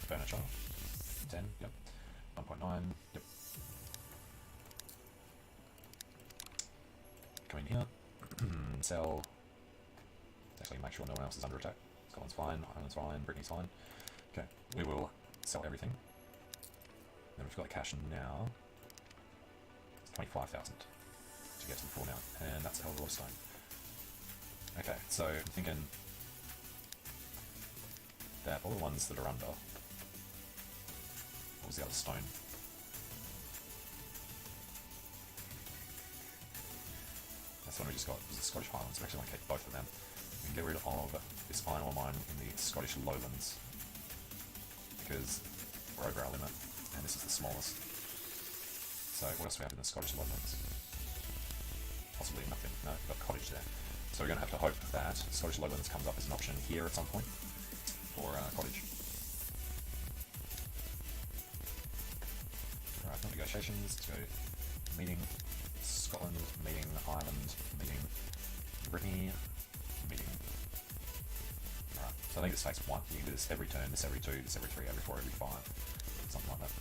furniture. 10, yep. 1.9, yep. Come in here. Sell. Actually, make sure no one else is under attack. Scotland's fine, Ireland's fine, Brittany's fine. Okay, we will sell everything. Then we've got the cash now. It's 25,000 to get to the full amount, and that's a hell of a lot of stone. Okay, so I'm thinking that all the ones that are under. What was the other stone? That's the one we just got. It was the Scottish Highlands. We actually want to keep both of them. We can get rid of this iron ore mine in the Scottish lowlands because we're over our limit, and this is the smallest. So what else do we have in the Scottish lowlands? Possibly nothing. No, we've got cottage there. So we're going to have to hope that Scottish lowlands comes up as an option here at some point for cottage. Alright, no negotiations. Let's go meeting Scotland, meeting Ireland, meeting Brittany, meeting. Alright, so I think this takes one. You can do this every turn, this every 2, this every 3, every 4, every 5. Something like that.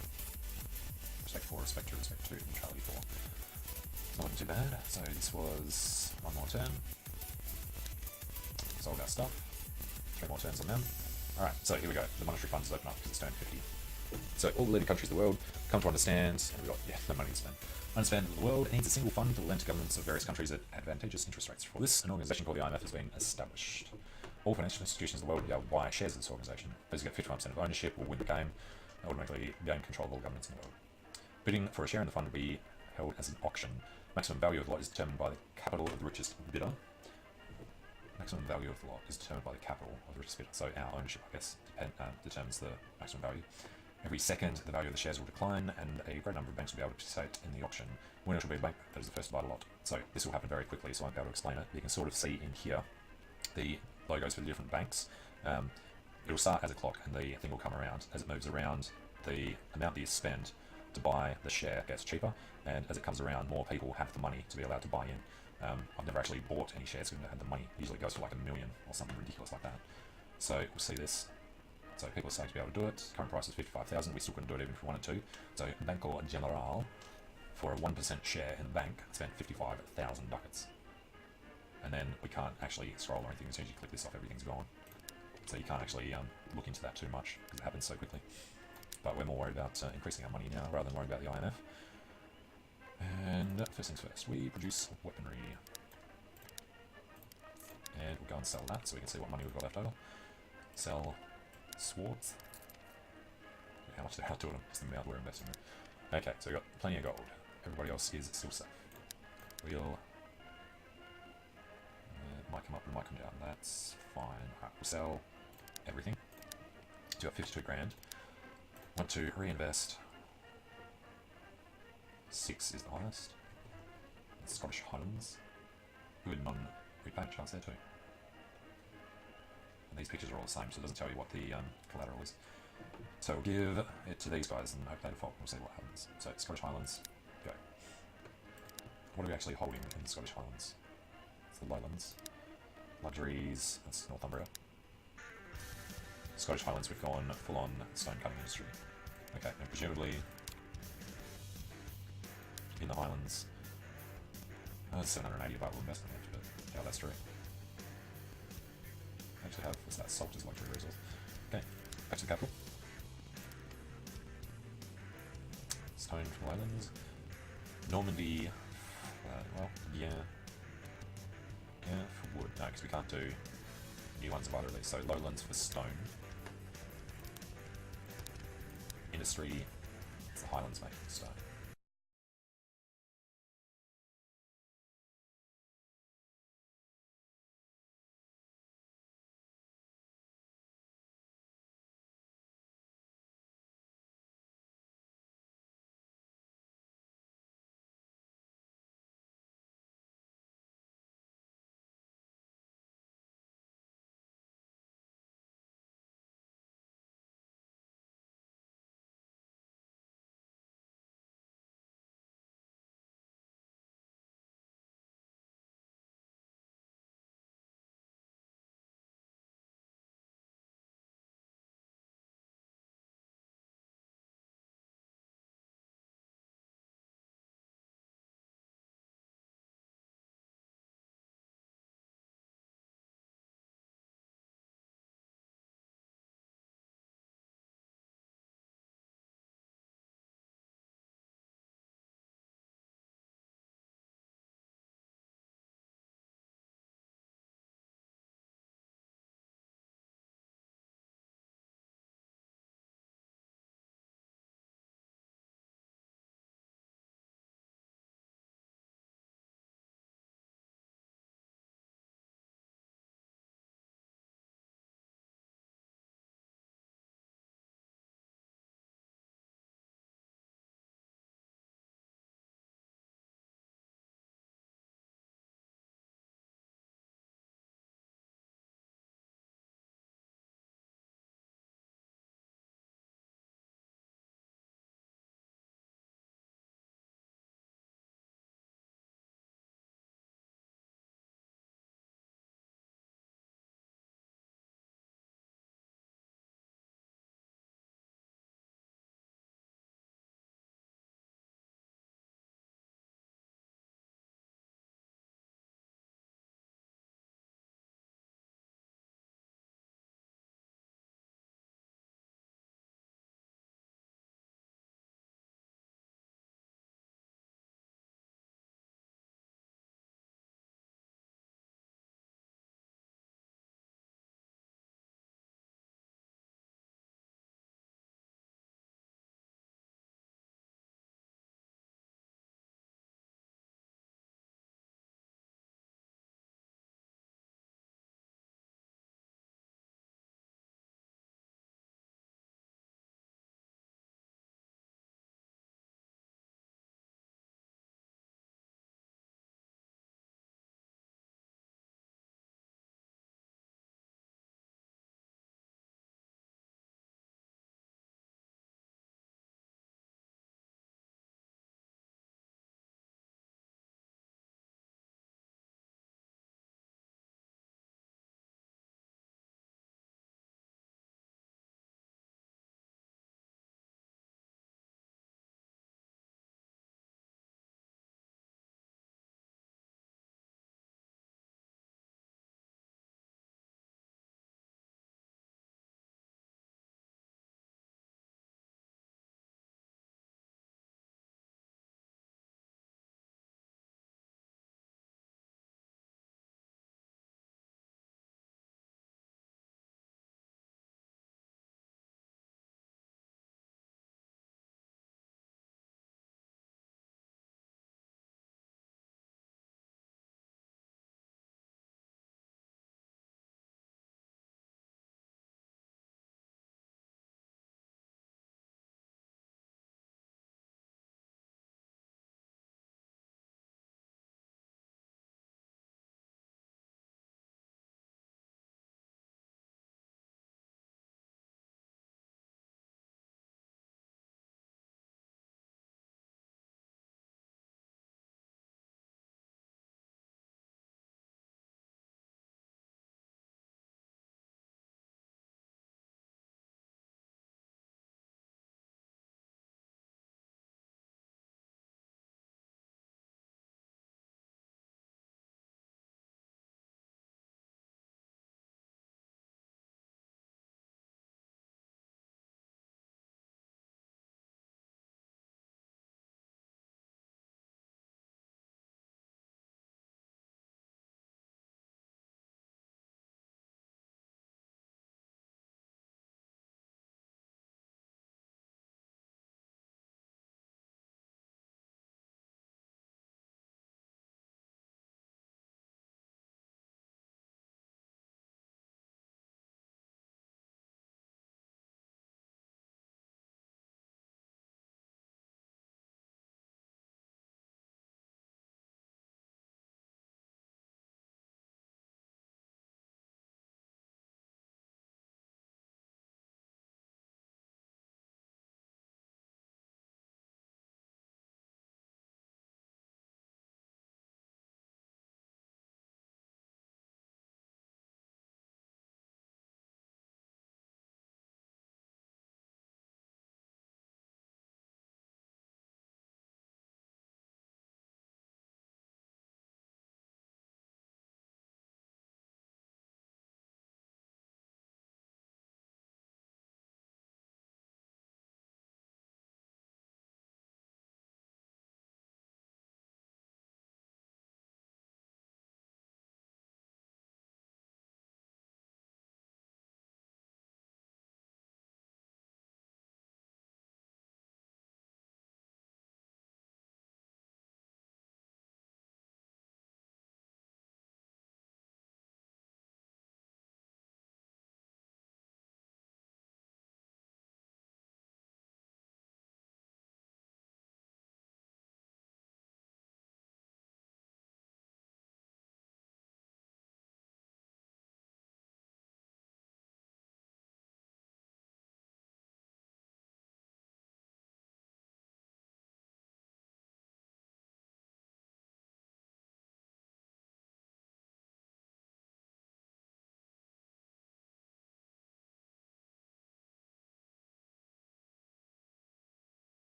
Respect 4, respect 2, respect 2, neutrality 4. It's not looking too bad. So this was one more turn. Sold our stuff. 3 more turns on them. Alright, so here we go. The monetary fund is open up because it's turn 50. So all the leading countries of the world come to understand, and we've got, no money to spend. Understand that the world needs a single fund to lend to governments of various countries at advantageous interest rates. For this, an organisation called the IMF has been established. All financial institutions in the world will be able to buy shares of this organisation. Those who get 51% of ownership will win the game and automatically gain control of all governments in the world. Bidding for a share in the fund will be held as an auction. Maximum value of the lot is determined by the capital of the richest bidder. Maximum value of the lot is determined by the capital of the richest bidder. So our ownership, I guess, determines the maximum value. Every second, the value of the shares will decline, and a great number of banks will be able to participate in the auction. Winners will be a bank that is the first to buy the lot. So this will happen very quickly, so I won't be able to explain it. You can sort of see in here the logos for the different banks. It'll start as a clock, and the thing will come around. As it moves around, the amount that you spend to buy the share gets cheaper, and as it comes around, more people have the money to be allowed to buy in. I've never actually bought any shares because I haven't had the money. Usually it goes for like $1 million or something ridiculous like that. So we'll see this. So people are starting to be able to do it. Current price is 55,000. We still couldn't do it even if we wanted to. So Banco General, for a 1% share in the bank, spent 55,000 ducats. And then we can't actually scroll or anything. As soon as you click this off, everything's gone. So you can't actually look into that too much because it happens so quickly. But we're more worried about increasing our money now rather than worrying about the IMF. And first things first, we produce weaponry. And we'll go and sell that so we can see what money we've got left over. Sell swords. How much they're out to them is the amount we're investing in. Okay, so we've got plenty of gold. Everybody else is still safe. We'll might come up and might come down. That's fine. Alright, we'll sell everything. So we've got 52 grand. Want to reinvest. 6 is the highest. It's Scottish Highlands. Good non-repayment chance there too. And these pictures are all the same, so it doesn't tell you what the collateral is. So we'll give it to these guys and hope they default. We'll see what happens. So Scottish Highlands, go. What are we actually holding in the Scottish Highlands? It's the lowlands. Luxuries, that's Northumbria. Scottish Highlands, we've gone full-on stone cutting industry. Okay, and presumably in the Highlands, 780 available investment left, but yeah, that's true. Actually have, what's that, salt as luxury resource. Okay, back to the capital. Stone from Lowlands. Normandy, well, yeah. Yeah, for wood. No, because we can't do new ones of either of these. So Lowlands for stone. Industry, it's the Highlands making stone.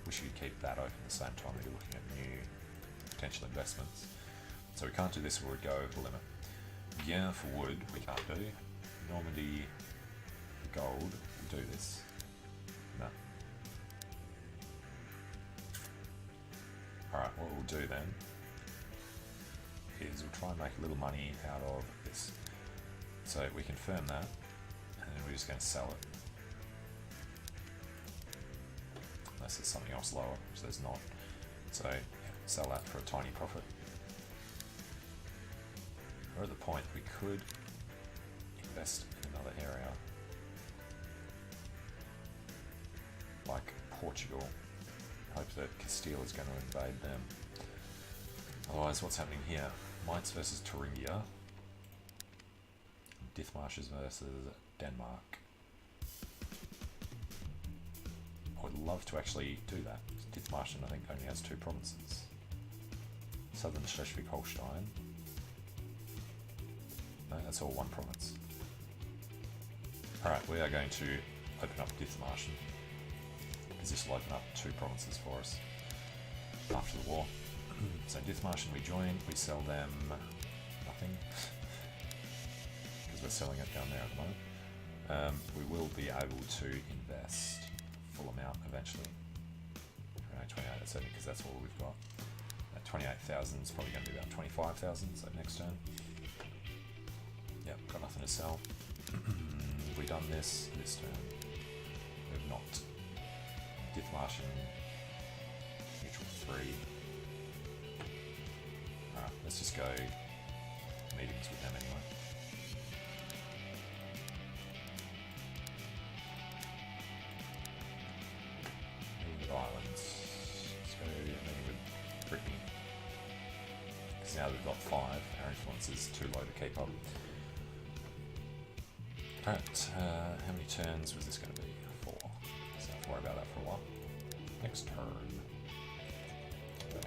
wish you could keep that open at the same time that you're looking at new potential investments. So we can't do this, we would go over the limit. Yeah, for wood, we can't do. Normandy for gold, we'll do this. No. Alright, what we'll do then is we'll try and make a little money out of this. So we confirm that, and then we're just going to sell it. Unless there's something else lower, which there's not. So yeah, sell that for a tiny profit. We're at the point we could invest in another area, like Portugal. Hope that Castile is going to invade them. Otherwise, what's happening here? Mainz versus Thuringia. Dithmarshes versus Denmark. I would love to actually do that. Dithmarschen, I think, only has 2 provinces. Southern Schleswig-Holstein. No, that's all 1 province. Alright, we are going to open up Dithmarschen, because this will open up 2 provinces for us after the war. So Dithmarschen we join, we sell them nothing, because we're selling it down there at the moment. We will be able to invest full amount eventually. 28, that's only because that's all we've got. 28,000 is probably going to be about 25,000, so next turn. Yep, got nothing to sell. We've done this turn. We've not. Dithmarschen, neutral 3. Alright, let's just go meetings with them anyway. Islands. Let's go meeting with Brittany. Because now they've got 5, our influence is too low to keep up. Alright, how many turns was this going to be? 4. So I have to worry about that for a while. Next turn.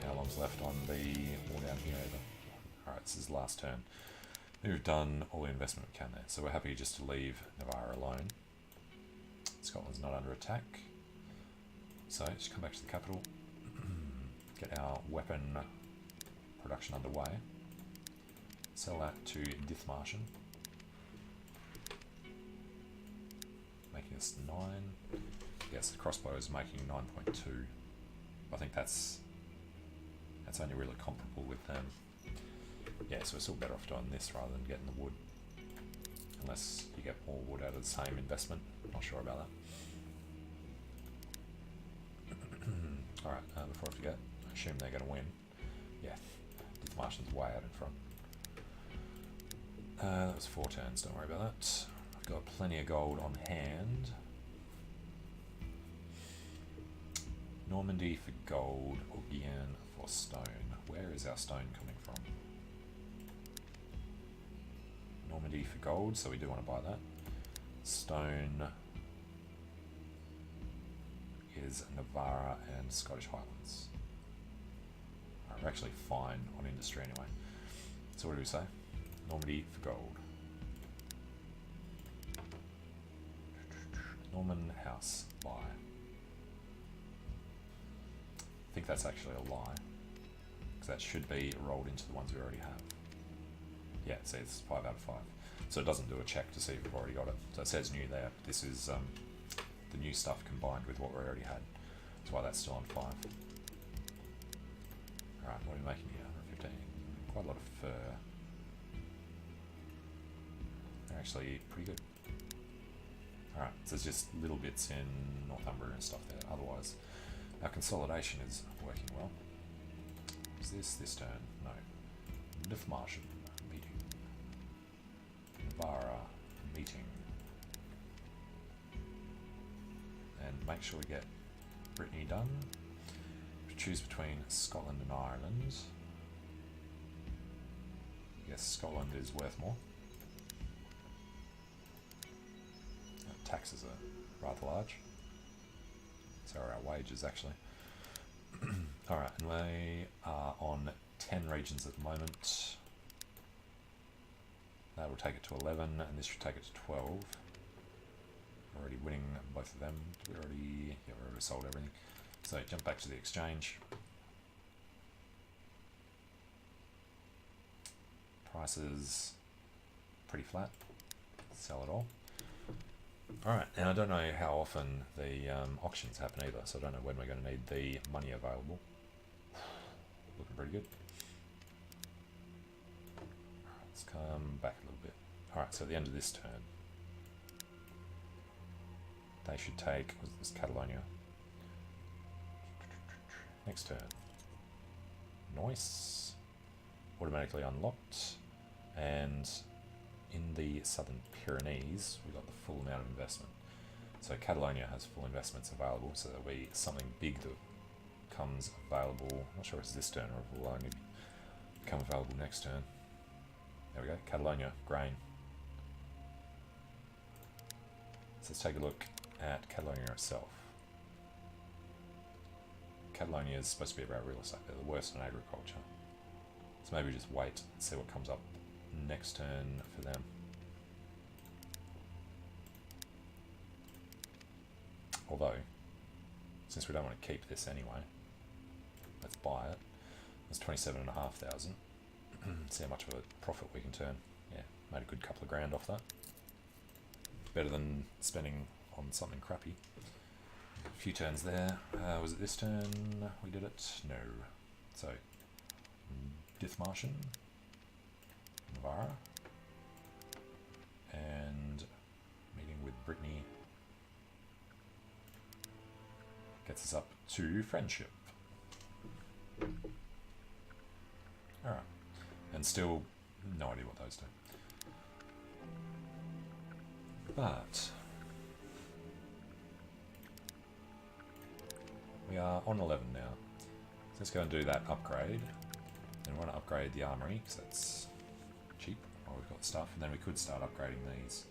How long's left on the war down here over? Alright, this is the last turn. We've done all the investment we can there, so we're happy just to leave Navarra alone. Scotland's not under attack. So just come back to the capital, get our weapon production underway, sell that to Dithmarschen, making us 9. Yes, the crossbow is making 9.2. I think that's only really comparable with them. Yeah, so we're still better off doing this rather than getting the wood, unless you get more wood out of the same investment. Not sure about that. Alright, before I forget, I assume they're going to win. Yeah, Dithmarschen's way out in front. That was 4 turns, don't worry about that. I've got plenty of gold on hand. Normandy for gold, or Guyenne for stone. Where is our stone coming from? Normandy for gold, so we do want to buy that. Stone is Navarra and Scottish Highlands. We're actually fine on industry anyway. So what do we say? Normandy for gold. Norman House, lie. I think that's actually a lie, because that should be rolled into the ones we already have. Yeah, see, it's 5 out of 5. So it doesn't do a check to see if we've already got it. So it says new there. This is the new stuff combined with what we already had. That's why that's still on 5. Alright, what are we making here? 15. Quite a lot of fur. They're actually pretty good. Alright, so there's just little bits in Northumbria and stuff there. Otherwise, our consolidation is working well. Is this turn? No. Dithmarschen meeting. Navarra meeting. And make sure we get Brittany done. Choose between Scotland and Ireland. Yes, Scotland is worth more. Taxes are rather large. So are our wages actually. Alright, and we are on 10 regions at the moment. That will take it to 11, and this should take it to 12. We're already winning both of them. Did we already... yeah, we already sold everything. So jump back to the exchange. Prices pretty flat. Sell it all. Alright, and I don't know how often the auctions happen either, so I don't know when we're going to need the money available. Looking pretty good. Let's come back a little bit. Alright, so at the end of this turn, they should take, was this Catalonia? Next turn. Nice. Automatically unlocked. And in the Southern Pyrenees, we got the full amount of investment. So Catalonia has full investments available, so there'll be something big that comes available. I'm not sure if it's this turn or if it will only become available next turn. There we go, Catalonia, grain. So let's take a look at Catalonia itself. Catalonia is supposed to be about real estate. They're the worst in agriculture. So maybe just wait and see what comes up next turn for them. Although, since we don't want to keep this anyway, let's buy it. It's 27,500. See how much of a profit we can turn. Yeah, made a good couple of grand off that. Better than spending on something crappy. A few turns there. Was it this turn we did it? No. So, Dithmarschen, Navarra, and meeting with Brittany gets us up to friendship. Alright, and still no idea what those do. But we are on 11 now. So let's go and do that upgrade. And we want to upgrade the armory because that's cheap while we've got stuff, and then we could start upgrading these.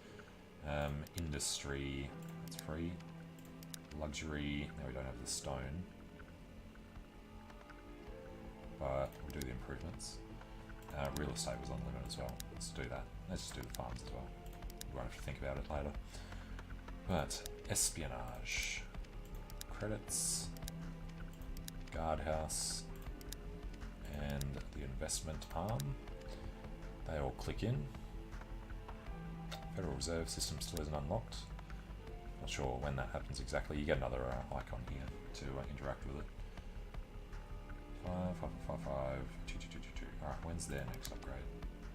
Industry, it's free. Luxury, now we don't have the stone, but we do the improvements. Real estate was on limit as well. Let's do that. Let's just do the farms as well. We won't have to think about it later. But espionage, credits, guardhouse, and the investment arm, they all click in. Federal Reserve System still isn't unlocked. Not sure when that happens exactly. You get another icon here to interact with it. 5, 5, 5, 5, 2, 2, 2, 2, 2. Alright, when's their next upgrade?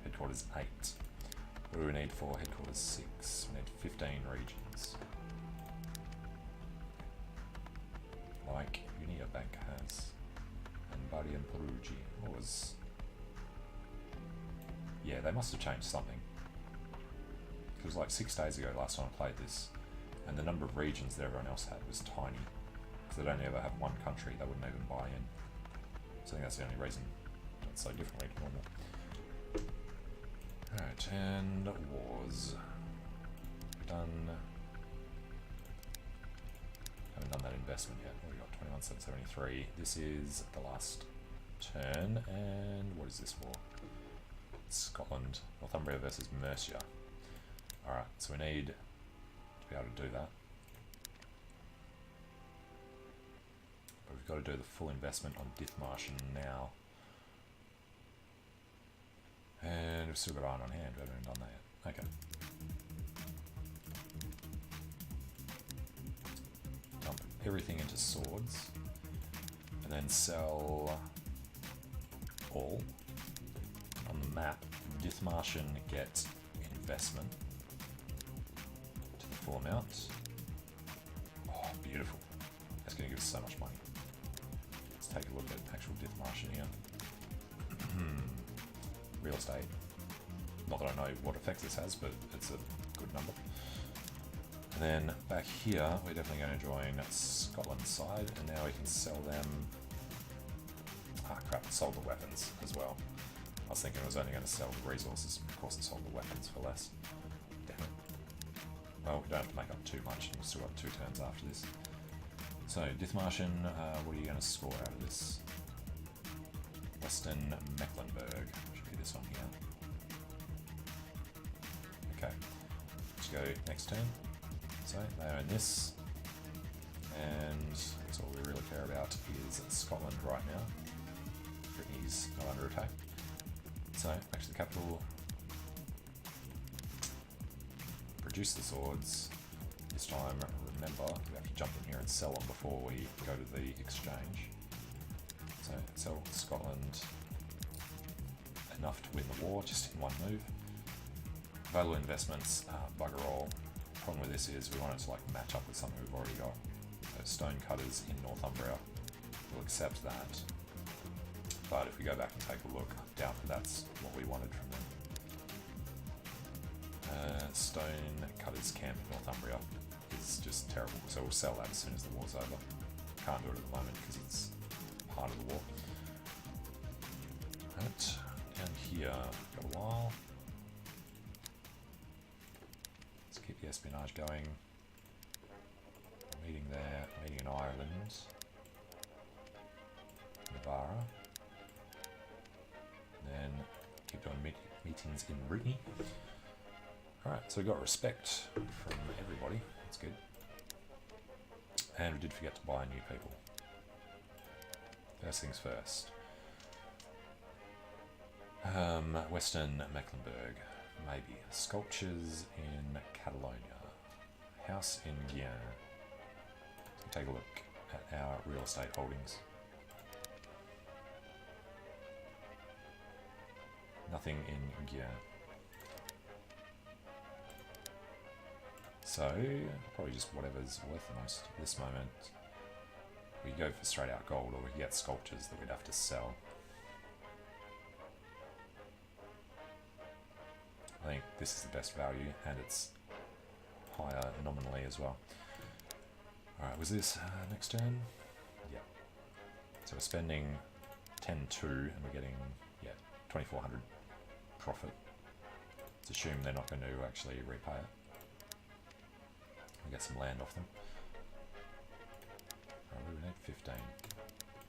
Headquarters 8. What do we need for headquarters 6? We need 15 regions. Like Unia Bank has. And Bari and Perugia. What was... Yeah, they must have changed something. It was like 6 days ago last time I played this, and the number of regions that everyone else had was tiny. Because they'd only ever have one country, they wouldn't even buy in. So I think that's the only reason it's so differently to normal. Alright, and wars. Done. Haven't done that investment yet. What have we got? 21,773. This is the last turn, and what is this for? Scotland. Northumbria versus Mercia. Alright, so we need to be able to do that. But we've got to do the full investment on Dithmarschen now. And we've still got iron on hand, we haven't even done that yet. Okay. Dump everything into swords. And then sell all. On the map, Dithmarschen gets investment to the full amount. Oh, beautiful. That's going to give us so much money. Let's take a look at actual Dithmarschen here. Real estate. Not that I know what effects this has, but it's a good number. And then back here, we're definitely going to join Scotland's side, and now we can sell them... Ah crap, it sold the weapons as well. I was thinking it was only going to sell the resources. Of course, it sold the weapons for less. Damn it. Well, we don't have to make up too much. We've still got 2 turns after this. So, Dithmarschen, what are you going to score out of this? Western Mecklenburg. Should be this one here. Okay. Let's go next turn. So, they own this. And and that's all we really care about is Scotland right now. Brittany's not under attack. So, back to the capital. Produce the swords. This time, remember, we have to jump in here and sell them before we go to the exchange. So, sell Scotland enough to win the war, just in one move. Available investments, bugger all. Problem with this is we want it to like match up with something we've already got. So stone cutters in Northumbria, we'll accept that. But if we go back and take a look, I doubt that's what we wanted from them. Stone cutters camp in Northumbria is just terrible, so we'll sell that as soon as the war's over. Can't do it at the moment because it's part of the war. Right, down here, got a while. Let's keep the espionage going. Meeting there, meeting in Ireland. Navarra. Then keep doing meetings in Brittany. Alright, so we got respect from everybody. That's good. And we did forget to buy new people. First things first. Western Mecklenburg, maybe. Sculptures in Catalonia. House in Gien. So take a look at our real estate holdings. Nothing in Gien. So, probably just whatever's worth the most at this moment. We could go for straight out gold, or we could get sculptures that we'd have to sell. I think this is the best value, and it's higher nominally as well. Alright, was this next turn? Yeah. So we're spending 10.2 and we're getting, 2,400 profit. Let's assume they're not going to actually repay it. We get some land off them. We need 15.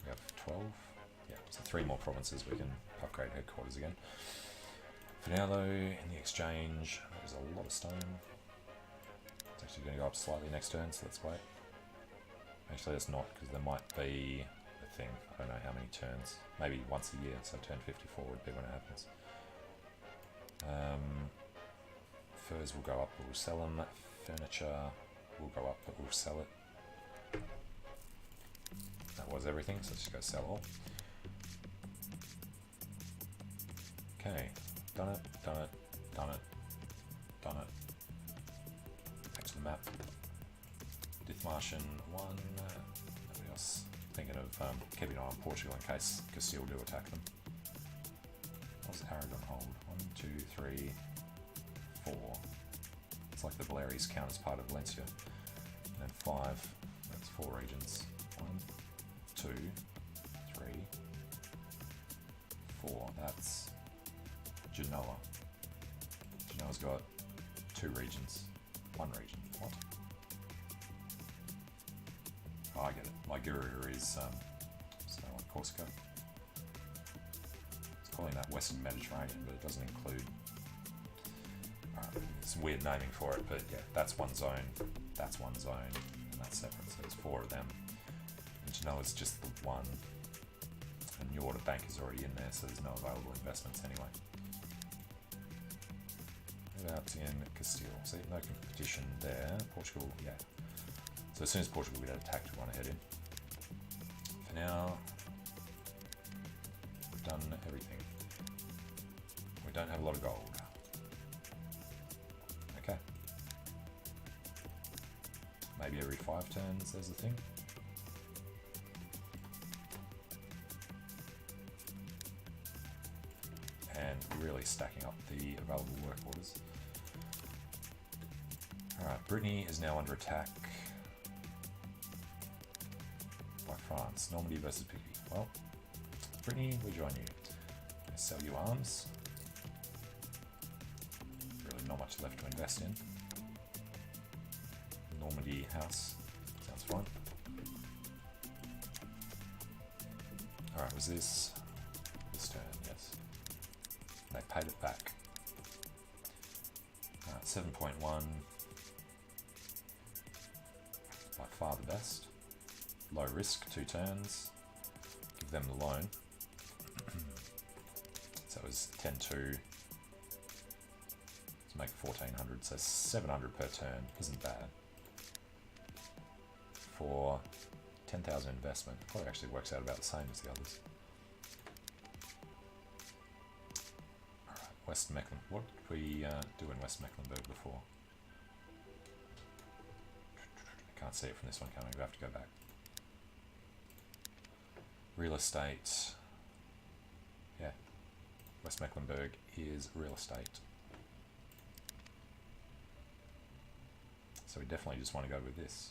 We have 12. Yeah, so 3 more provinces we can upgrade headquarters again. For now though, in the exchange, there's a lot of stone. It's actually going to go up slightly next turn, so let's wait. Actually let's not, because there might be a thing. I don't know how many turns. Maybe once a year, so turn 54 would be when it happens. Furs will go up, but we'll sell them. Furniture will go up, but we'll sell it. That was everything, so let's just go sell all. Okay, done it, done it, done it, done it. Back to the map. Dithmarschen 1. Nobody else thinking of keeping an eye on Portugal in case Castile do attack them. What was Aragon hold? 1, 2, 3, 4. It's like the Baleares count as part of Valencia. And then 5, that's 4 regions. 1, 2, 3, 4. That's Genoa. Genoa's got 2 regions. 1 region. What? Oh, I get it. Liguria is Corsica. It's calling that Western Mediterranean, but it doesn't include. Some weird naming for it, but yeah, that's one zone, that's one zone, and that's separate, so there's 4 of them. And Genoa's just the one, and your order bank is already in there, so there's no available investments anyway. What about in Castile? See, no competition there. Portugal, yeah. So as soon as Portugal get attacked, we want to head in. For now, we've done everything. We don't have a lot of gold. Okay. Maybe every 5 turns there's a thing. And really stacking up the available work orders. Alright, Brittany is now under attack by France. Normandy versus Picardy. Well, Brittany, we join you. I sell you arms. Really not much left to invest in. Normandy house. Sounds fine. Alright, was this turn? Yes. They paid it back. Alright, 7.1. By far the best. low risk, 2 turns. Give them the loan. So it was 10-2. Let's make 1,400, so 700 per turn. Isn't bad. For 10,000 investment, it probably actually works out about the same as the others. Alright, West Mecklenburg. What did we do in West Mecklenburg before? I can't see it from this one coming, we have to go back. Real estate. Yeah. West Mecklenburg is real estate. So we definitely just want to go with this.